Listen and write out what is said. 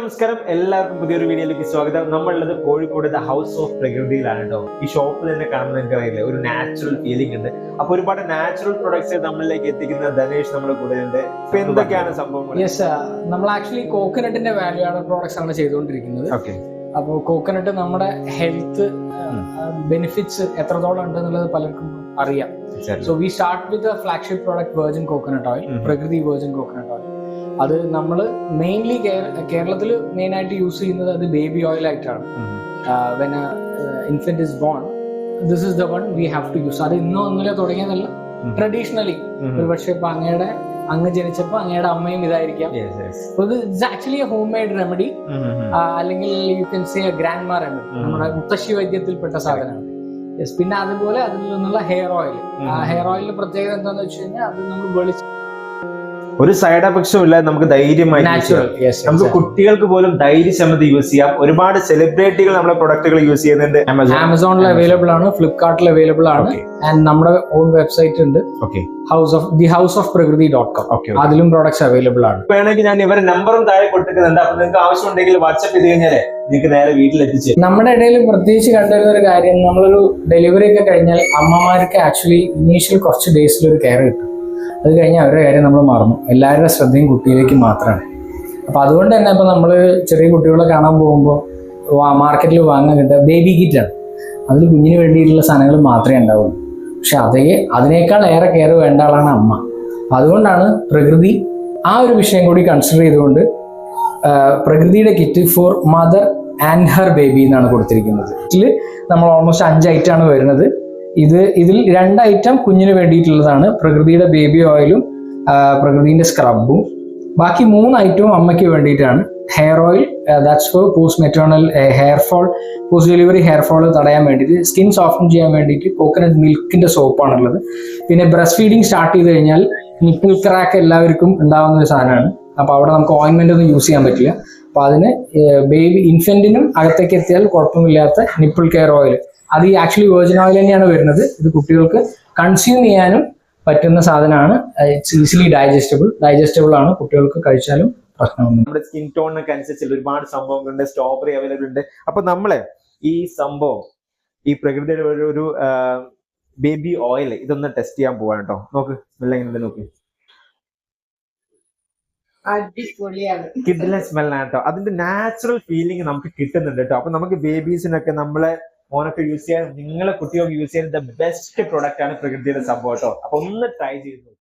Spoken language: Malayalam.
നമസ്കാരം, എല്ലാവർക്കും പുതിയൊരു വീഡിയോയിലേക്ക് സ്വാഗതം. നമ്മളുള്ളത് കോഴിക്കോട് ഹൗസ് ഓഫ് പ്രകൃതിയിലാണ് കേട്ടോ. ഈ ഷോപ്പിൽ തന്നെ കാണുന്ന എനിക്ക് അറിയില്ല, ഒരു നാച്ചുറൽ ഫീലിംഗ് ഉണ്ട്. അപ്പൊ ഒരുപാട് നാച്ചുറൽ പ്രൊഡക്ട്സ് നമ്മളിലേക്ക് എത്തിക്കുന്ന ധനേഷ് നമ്മുടെ കൂടെ ഉണ്ട്. ഇപ്പൊ എന്തൊക്കെയാണ് സംഭവങ്ങൾ? യെസ്, നമ്മൾ ആക്ച്വലി കോക്കനട്ടിന്റെ വാല്യൂ ആഡഡ് പ്രോഡക്ട്സ് ആണ് ചെയ്തുകൊണ്ടിരിക്കുന്നത്. അപ്പോൾ കോക്കനട്ട് നമ്മുടെ ഹെൽത്ത് ബെനിഫിറ്റ്സ് എത്രത്തോളം ഉണ്ട് എന്നുള്ളത് പലർക്കും അറിയാം. So we start with flagship product virgin coconut oil, Prakriti virgin coconut oil. അത് നമ്മൾ മെയിൻലി കേരളത്തിൽ മെയിൻ ആയിട്ട് യൂസ് ചെയ്യുന്നത് അത് ബേബി ഓയിൽ ആയിട്ടാണ്. When infant is born, this is the one we have to use. അത് ഇന്നോ ഒന്നിലെ തുടങ്ങിയതല്ല, ട്രഡീഷണലി. ഒരുപക്ഷെ ഇപ്പൊ അങ്ങ് ജനിച്ചപ്പോ അങ്ങയുടെ അമ്മയും ഇതായിരിക്കാം. It's actually a home made remedy, അല്ലെങ്കിൽ you can say a grandma remedy, നമ്മുടെ മുത്തശ്ശി വൈദ്യത്തിൽപ്പെട്ട സാധനമാണ്. പിന്നെ അതുപോലെ അതിൽ നിന്നുള്ള ഹെയർ ഓയിൽ. ആ ഹെയർ ഓയിലിന്റെ പ്രത്യേകത എന്താണെന്ന് വെച്ച് കഴിഞ്ഞാൽ അത് നമ്മൾ ഒരു സൈഡ് എഫക്ട്സും ഇല്ല, നമുക്ക് ധൈര്യമായി നമുക്ക് കുട്ടികൾക്ക് പോലും ധൈര്യക്ഷമത യൂസ് ചെയ്യാം. ഒരുപാട് സെലിബ്രിറ്റികൾ നമ്മുടെ പ്രൊഡക്റ്റുകൾ യൂസ് ചെയ്യുന്നുണ്ട്. ആമസോണിൽ അവൈലബിൾ ആണ്, ഫ്ലിപ്കാർട്ടിൽ അവൈലബിൾ ആണ്, ആൻഡ് നമ്മുടെ ഓൺ വെബ്സൈറ്റ് ഉണ്ട്, ഹൗസ് ഓഫ് പ്രകൃതി.com. അതിലും പ്രോഡക്ട്സ് അവൈലബിൾ ആണ്. വേണമെങ്കിൽ ഞാൻ ഇവരുടെ നമ്പറും താഴെ കൊടുത്തിട്ടുണ്ട്. അപ്പൊ നിങ്ങൾക്ക് ആവശ്യമുണ്ടെങ്കിൽ വാട്സ്ആപ്പ് ചെയ്ത് കഴിഞ്ഞാൽ നിങ്ങൾക്ക് നേരെ വീട്ടിലെത്തിച്ച്. നമ്മുടെ ഇടയിൽ പ്രത്യേകിച്ച് കണ്ടുവരുന്ന ഒരു കാര്യം, നമ്മളൊരു ഡെലിവറി ഒക്കെ കഴിഞ്ഞാൽ അമ്മമാർക്ക് ആക്ച്വലി ഇനീഷ്യൽ കുറച്ച് ഡേയ്സിൽ ഒരു കെയർ കിട്ടും. അത് കഴിഞ്ഞാൽ അവരുടെ കാര്യം നമ്മൾ മറന്നു. എല്ലാവരുടെ ശ്രദ്ധയും കുട്ടിയിലേക്ക് മാത്രമാണ്. അപ്പോൾ അതുകൊണ്ട് തന്നെ ഇപ്പോൾ നമ്മൾ ചെറിയ കുട്ടികളെ കാണാൻ പോകുമ്പോൾ മാർക്കറ്റിൽ വാങ്ങാൻ കിട്ടുക ബേബി കിറ്റാണ്. അതിൽ കുഞ്ഞിന് വേണ്ടിയിട്ടുള്ള സാധനങ്ങൾ മാത്രമേ ഉണ്ടാവുള്ളൂ. പക്ഷെ അതിനേക്കാൾ ഏറെ കെയർ വേണ്ട ആളാണ് അമ്മ. അതുകൊണ്ടാണ് പ്രകൃതി ആ ഒരു വിഷയം കൂടി കൺസിഡർ ചെയ്തുകൊണ്ട് പ്രകൃതിയുടെ kit for mother and her baby എന്നാണ് കൊടുത്തിരിക്കുന്നത്. ഇതിൽ നമ്മൾ ഓൾമോസ്റ്റ് 5 ഐറ്റമാണ് വരുന്നത്. ഇതിൽ 2 ഐറ്റം കുഞ്ഞിന് വേണ്ടിയിട്ടുള്ളതാണ്, പ്രകൃതിയുടെ ബേബി ഓയിലും പ്രകൃതിന്റെ സ്ക്രബും. ബാക്കി 3 ഐറ്റവും അമ്മയ്ക്ക് വേണ്ടിയിട്ടാണ്. Hair oil, that's for post maternal hair fall, post delivery hair fall തടയാൻ വേണ്ടിയിട്ട്, സ്കിൻ സോഫ്റ്റൻ ചെയ്യാൻ വേണ്ടിയിട്ട് കോക്കനട്ട് മിൽക്കിന്റെ സോപ്പാണുള്ളത്. പിന്നെ ബ്രസ്റ്റ് ഫീഡിങ് സ്റ്റാർട്ട് ചെയ്ത് കഴിഞ്ഞാൽ നിപ്പിൾ ക്രാക്ക് എല്ലാവർക്കും ഉണ്ടാകുന്ന ഒരു സാധനമാണ്. അപ്പോൾ അവിടെ നമുക്ക് ഓയിൻമെന്റ് ഒന്നും യൂസ് ചെയ്യാൻ പറ്റില്ല. അപ്പോൾ അതിന് ബേബി ഇൻഫന്റിനും അകത്തേക്ക് എത്തിയാൽ കുഴപ്പമില്ലാത്ത നിപ്പിൾ കെയർ ഓയിൽ, അത് ഈ ആക്ച്വലി വെർജിൻ ഓയിൽ തന്നെയാണ് വരുന്നത്. ഇത് കുട്ടികൾക്ക് കൺസ്യൂം ചെയ്യാനും പറ്റുന്ന സാധനമാണ്. ഇറ്റ്സ് ഈസിലി ഡൈജസ്റ്റബിൾ ആണ്, കുട്ടികൾക്ക് കഴിച്ചാലും പ്രശ്നമൊന്നും. നമ്മുടെ സ്കിൻ ടോണിനൊക്കെ അനുസരിച്ചുള്ള ഒരുപാട് സംഭവങ്ങളുണ്ട്. സ്ട്രോബെറി അവൈലബിൾ ഉണ്ട്. അപ്പൊ നമ്മള് ഈ സംഭവം, ഈ പ്രകൃതിയുടെ ഒരു ബേബി ഓയിൽ ഇതൊന്ന് ടെസ്റ്റ് ചെയ്യാൻ പോവാണ് കേട്ടോ. നോക്ക്, സ്മെല്ല് നോക്ക്, കിഡിലെ സ്മെല്ലാണ് കേട്ടോ. അതിന്റെ നാച്ചുറൽ ഫീലിംഗ് നമുക്ക് കിട്ടുന്നുണ്ട് കേട്ടോ. അപ്പൊ നമുക്ക് ബേബീസിനൊക്കെ നമ്മളെ മോനൊക്കെ യൂസ് ചെയ്യാൻ, നിങ്ങളെ കുട്ടികൾക്ക് യൂസ് ചെയ്യാൻ ബെസ്റ്റ് പ്രൊഡക്റ്റ് ആണ് പ്രകൃതിയുടെ സംഭവം കേട്ടോ. അപ്പൊ ഒന്ന് ട്രൈ ചെയ്തു.